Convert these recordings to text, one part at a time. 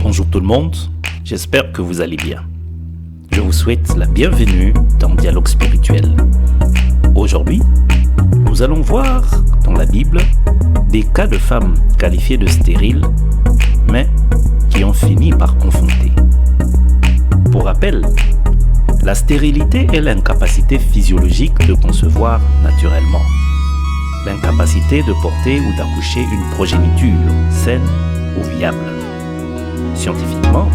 Bonjour tout le monde, j'espère que vous allez bien. Je vous souhaite la bienvenue dans Dialogue spirituel. Aujourd'hui, nous allons voir dans la Bible des cas de femmes qualifiées de stériles, mais qui ont fini par enfanter. Pour rappel, la stérilité est l'incapacité physiologique de concevoir naturellement. L'incapacité de porter ou d'accoucher une progéniture saine ou viable. Scientifiquement,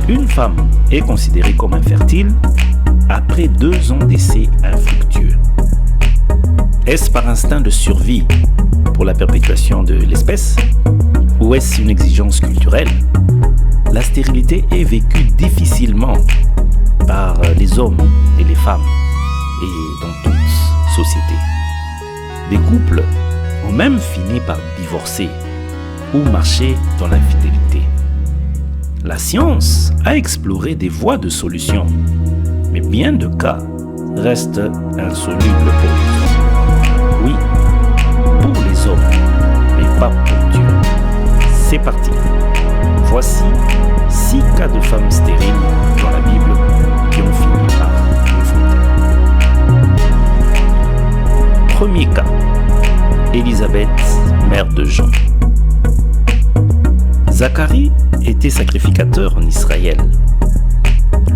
une femme est considérée comme infertile après 2 ans d'essai infructueux. Est-ce par instinct de survie pour la perpétuation de l'espèce ou est-ce une exigence culturelle? La stérilité est vécue difficilement par les hommes et les femmes et dans toute société. Des couples ont même fini par divorcer ou marcher dans l'infidélité. La science a exploré des voies de solution, mais bien de cas restent insolubles pour les hommes. Oui, pour les hommes, mais pas pour Dieu. C'est parti. Voici 6 cas de femmes stériles dans la Bible qui ont fini par enfanter. Premier cas. Élisabeth, mère de Jean. Zacharie était sacrificateur en Israël.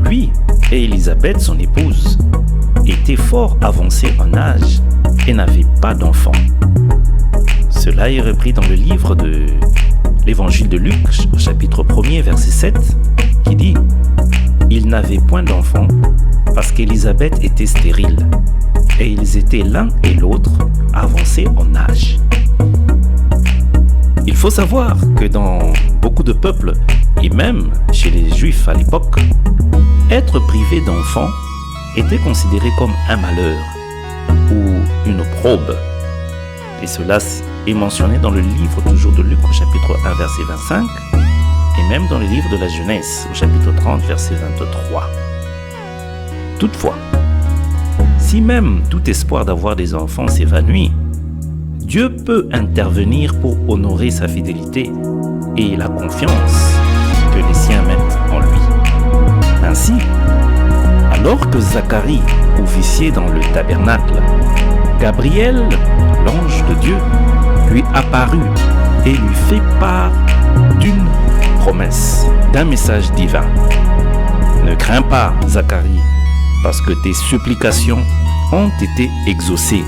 Lui et Élisabeth, son épouse, étaient fort avancés en âge et n'avaient pas d'enfants. Cela est repris dans le livre de l'Évangile de Luc, au chapitre 1er, verset 7, qui dit « Ils n'avaient point d'enfants parce qu'Élisabeth était stérile, et ils étaient l'un et l'autre avancés en âge. » Il faut savoir que dans beaucoup de peuples, et même chez les Juifs à l'époque, être privé d'enfants était considéré comme un malheur ou une opprobre. Et cela est mentionné dans le livre toujours de Luc au chapitre 1 verset 25 et même dans le livre de la Genèse au chapitre 30 verset 23. Toutefois, si même tout espoir d'avoir des enfants s'évanouit, Dieu peut intervenir pour honorer sa fidélité et la confiance que les siens mettent en lui. Ainsi, alors que Zacharie officiait dans le tabernacle, Gabriel, l'ange de Dieu, lui apparut et lui fit part d'une promesse, d'un message divin. Ne crains pas, Zacharie, parce que tes supplications ont été exaucées,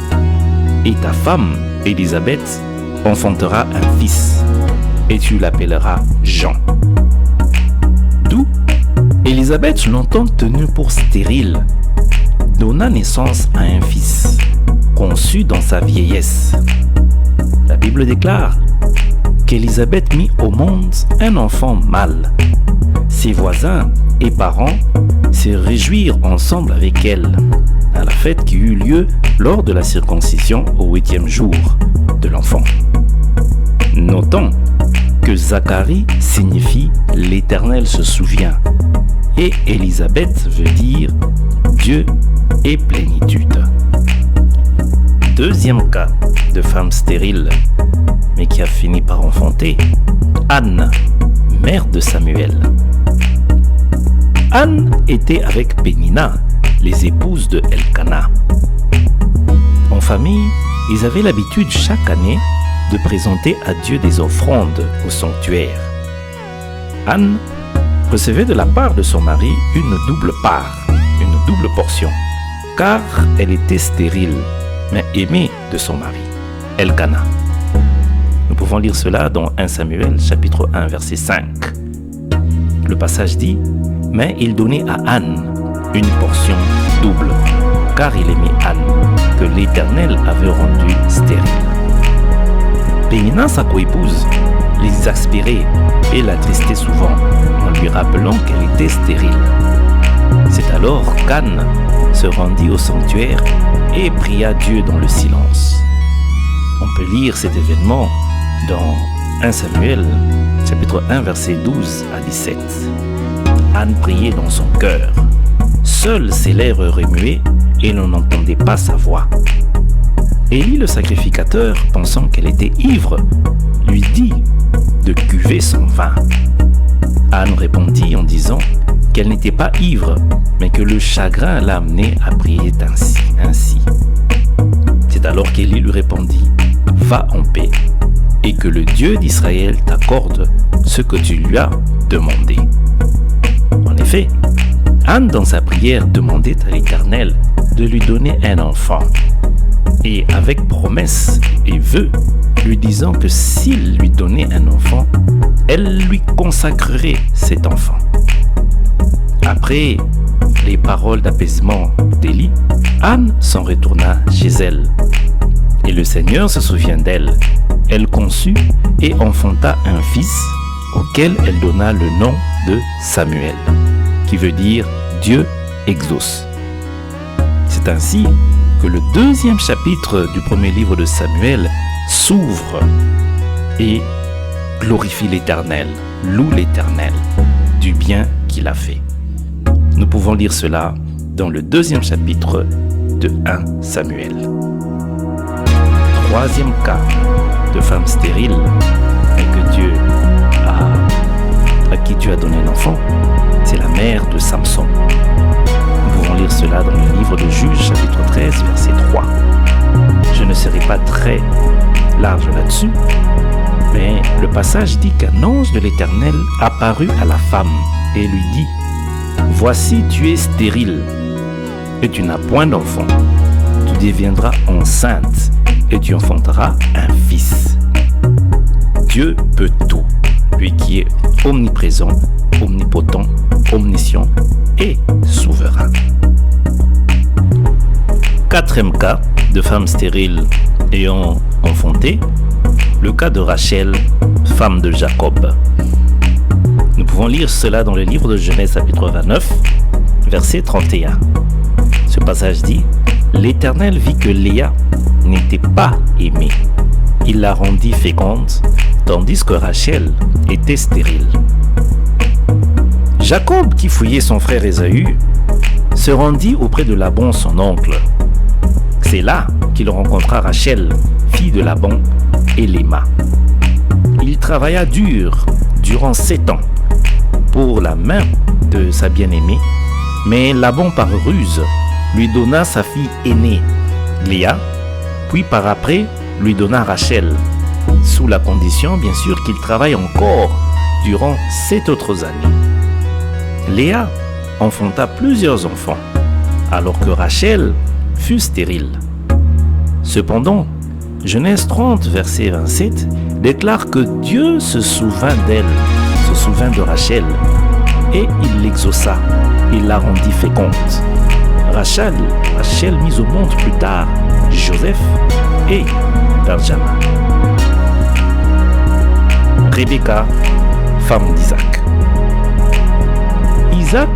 et ta femme, Élisabeth, enfantera un fils, et tu l'appelleras Jean. D'où Élisabeth, longtemps tenue pour stérile, donna naissance à un fils, conçu dans sa vieillesse. La Bible déclare qu'Élisabeth mit au monde un enfant mâle. Ses voisins et parents se réjouirent ensemble avec elle à la fête qui eut lieu lors de la circoncision au 8e jour de l'enfant. Notons que Zacharie signifie « l'Éternel se souvient » et Élisabeth veut dire « Dieu et plénitude ». Deuxième cas de femme stérile, mais qui a fini par enfanter, Anne, mère de Samuel. Anne était avec Pénina, les épouses de Elkana. En famille, ils avaient l'habitude chaque année de présenter à Dieu des offrandes au sanctuaire. Anne recevait de la part de son mari une double part, une double portion, car elle était stérile, mais aimée de son mari, Elkana. Nous pouvons lire cela dans 1 Samuel, chapitre 1, verset 5. Le passage dit « Mais il donnait à Anne une portion double, car il aimait Anne, que l'Éternel avait rendue stérile. » Pénina, sa coépouse, l'exaspérait et l'attristait souvent, en lui rappelant qu'elle était stérile. C'est alors qu'Anne se rendit au sanctuaire et pria Dieu dans le silence. On peut lire cet événement dans 1 Samuel, chapitre 1, versets 12 à 17. Anne priait dans son cœur. Seules ses lèvres remuaient et l'on n'entendait pas sa voix. Élie le sacrificateur, pensant qu'elle était ivre, lui dit de cuver son vin. Anne répondit en disant qu'elle n'était pas ivre, mais que le chagrin l'a amenée à prier ainsi. C'est alors qu'Élie lui répondit, « Va en paix, et que le Dieu d'Israël t'accorde ce que tu lui as demandé. » En effet, Anne, dans sa prière, demandait à l'Éternel de lui donner un enfant, et avec promesse et vœu, lui disant que s'il lui donnait un enfant, elle lui consacrerait cet enfant. Après les paroles d'apaisement d'Élie, Anne s'en retourna chez elle. Et le Seigneur se souvient d'elle. Elle conçut et enfanta un fils auquel elle donna le nom de Samuel, qui veut dire Dieu exauce. C'est ainsi que le 2e chapitre du premier livre de Samuel s'ouvre et glorifie l'Éternel, loue l'Éternel du bien qu'il a fait. Nous pouvons lire cela dans le 2e chapitre de 1 Samuel. 3e cas de femme stérile et que Dieu à qui Dieu a donné un enfant, c'est la mère de Samson. Nous pouvons lire cela dans le livre de Juges, chapitre 13, verset 3. Je ne serai pas très large là-dessus, mais le passage dit qu'un ange de l'Éternel apparut à la femme et lui dit « Voici, tu es stérile et tu n'as point d'enfant. Tu deviendras enceinte et tu enfanteras un fils. » Dieu peut tout, lui qui est omniprésent, omnipotent, omniscient et souverain. 4e cas de femme stérile ayant enfanté, le cas de Rachel, femme de Jacob. Nous pouvons lire cela dans le livre de Genèse chapitre 29, verset 31. Ce passage dit « L'Éternel vit que Léa n'était pas aimée. Il la rendit féconde, tandis que Rachel était stérile. » Jacob, qui fouillait son frère Ésaü, se rendit auprès de Laban, son oncle. C'est là qu'il rencontra Rachel, fille de Laban, et Léma. Il travailla dur durant 7 ans pour la main de sa bien-aimée, mais Laban, par ruse, lui donna sa fille aînée, Léa, puis par après lui donna Rachel, sous la condition bien sûr qu'il travaille encore durant 7 autres années. Léa enfanta plusieurs enfants, alors que Rachel fut stérile. Cependant, Genèse 30, verset 27, déclare que Dieu se souvint d'elle, se souvint de Rachel, et il l'exauça, il la rendit féconde. Rachel mit au monde plus tard Joseph et Benjamin. Rebecca, femme d'Isaac. Isaac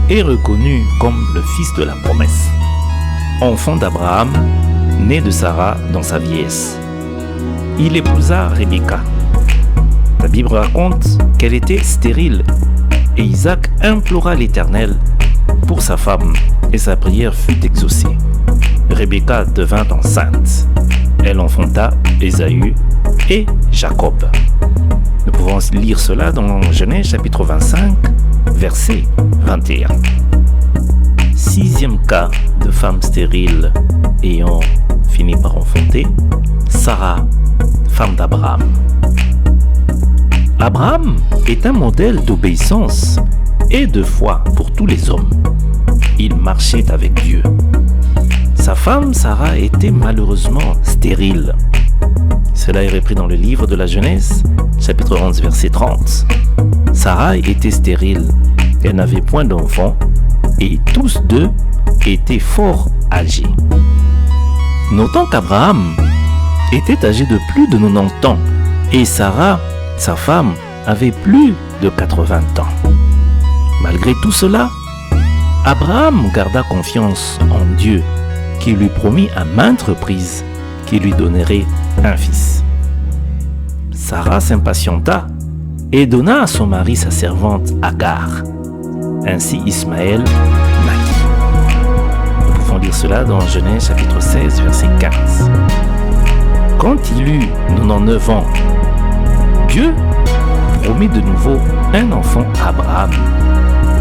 est reconnu comme le fils de la promesse, enfant d'Abraham, né de Sarah dans sa vieillesse. Il épousa Rebecca. La Bible raconte qu'elle était stérile et Isaac implora l'Éternel pour sa femme et sa prière fut exaucée. Rebecca devint enceinte. Elle enfanta Ésaü et Jacob. Nous pouvons lire cela dans Genèse chapitre 25, verset 21. 6e cas de femme stérile ayant fini par enfanter, Sarah, femme d'Abraham. Abraham est un modèle d'obéissance et de foi pour tous les hommes. Il marchait avec Dieu. Sa femme Sarah était malheureusement stérile. Cela est repris dans le livre de la Genèse, chapitre 11, verset 30. Sarah était stérile, elle n'avait point d'enfant, et tous deux étaient fort âgés. Notons qu'Abraham était âgé de plus de 90 ans, et Sarah, sa femme, avait plus de 80 ans. Malgré tout cela, Abraham garda confiance en Dieu, qui lui promit à maintes reprises qu'il lui donnerait un fils. Sarah s'impatienta et donna à son mari sa servante Agar. Ainsi Ismaël naquit. Nous pouvons lire cela dans Genèse chapitre 16, verset 15. Quand il eut 99 ans, Dieu promit de nouveau un enfant à Abraham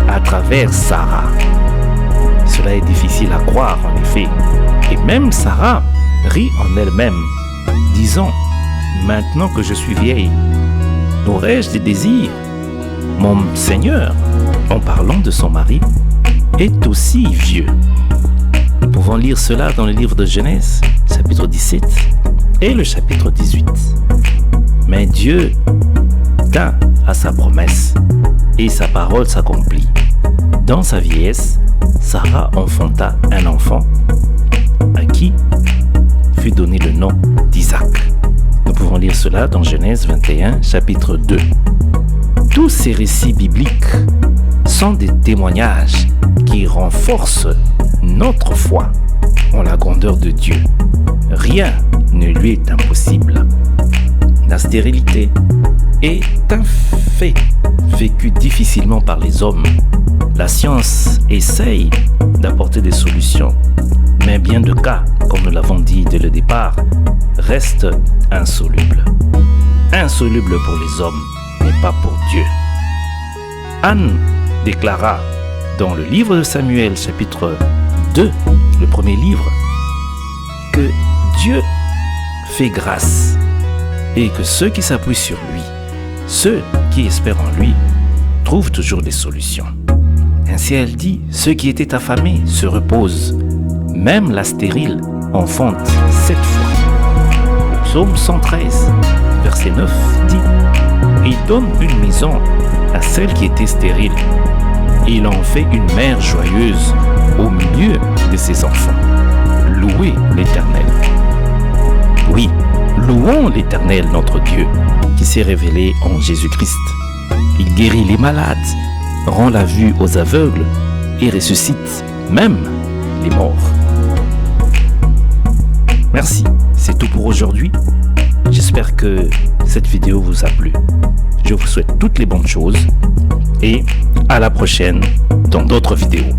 à travers Sarah. Cela est difficile à croire en effet. Et même Sarah rit en elle-même, disant « Maintenant que je suis vieille, aurais-je des désirs ? Mon Seigneur, en parlant de son mari, est aussi vieux. » Nous pouvons lire cela dans le livre de Genèse, chapitre 17 et le chapitre 18. Mais Dieu tint à sa promesse et sa parole s'accomplit. Dans sa vieillesse, Sarah enfanta un enfant à qui fut donné le nom d'Isaac. Nous pouvons lire cela dans Genèse 21, chapitre 2. Tous ces récits bibliques sont des témoignages qui renforcent notre foi en la grandeur de Dieu. Rien ne lui est impossible. La stérilité est un fait vécu difficilement par les hommes. La science essaye d'apporter des solutions, mais bien de cas, comme nous l'avons dit dès le départ, restent insolubles. Insolubles pour les hommes, mais pas pour Dieu. Anne déclara dans le livre de Samuel, chapitre 2, le premier livre, que Dieu fait grâce et que ceux qui s'appuient sur lui, ceux qui espèrent en lui, trouvent toujours des solutions. Ainsi elle dit, ceux qui étaient affamés se reposent, même la stérile enfante 7 fois. Le psaume 113, verset 9 dit, il donne une maison à celle qui était stérile. Il en fait une mère joyeuse au milieu de ses enfants. Louez l'Éternel. Oui, louons l'Éternel notre Dieu, qui s'est révélé en Jésus-Christ. Il guérit les malades, rend la vue aux aveugles et ressuscite même les morts. Merci, c'est tout pour aujourd'hui. J'espère que cette vidéo vous a plu. Je vous souhaite toutes les bonnes choses et à la prochaine dans d'autres vidéos.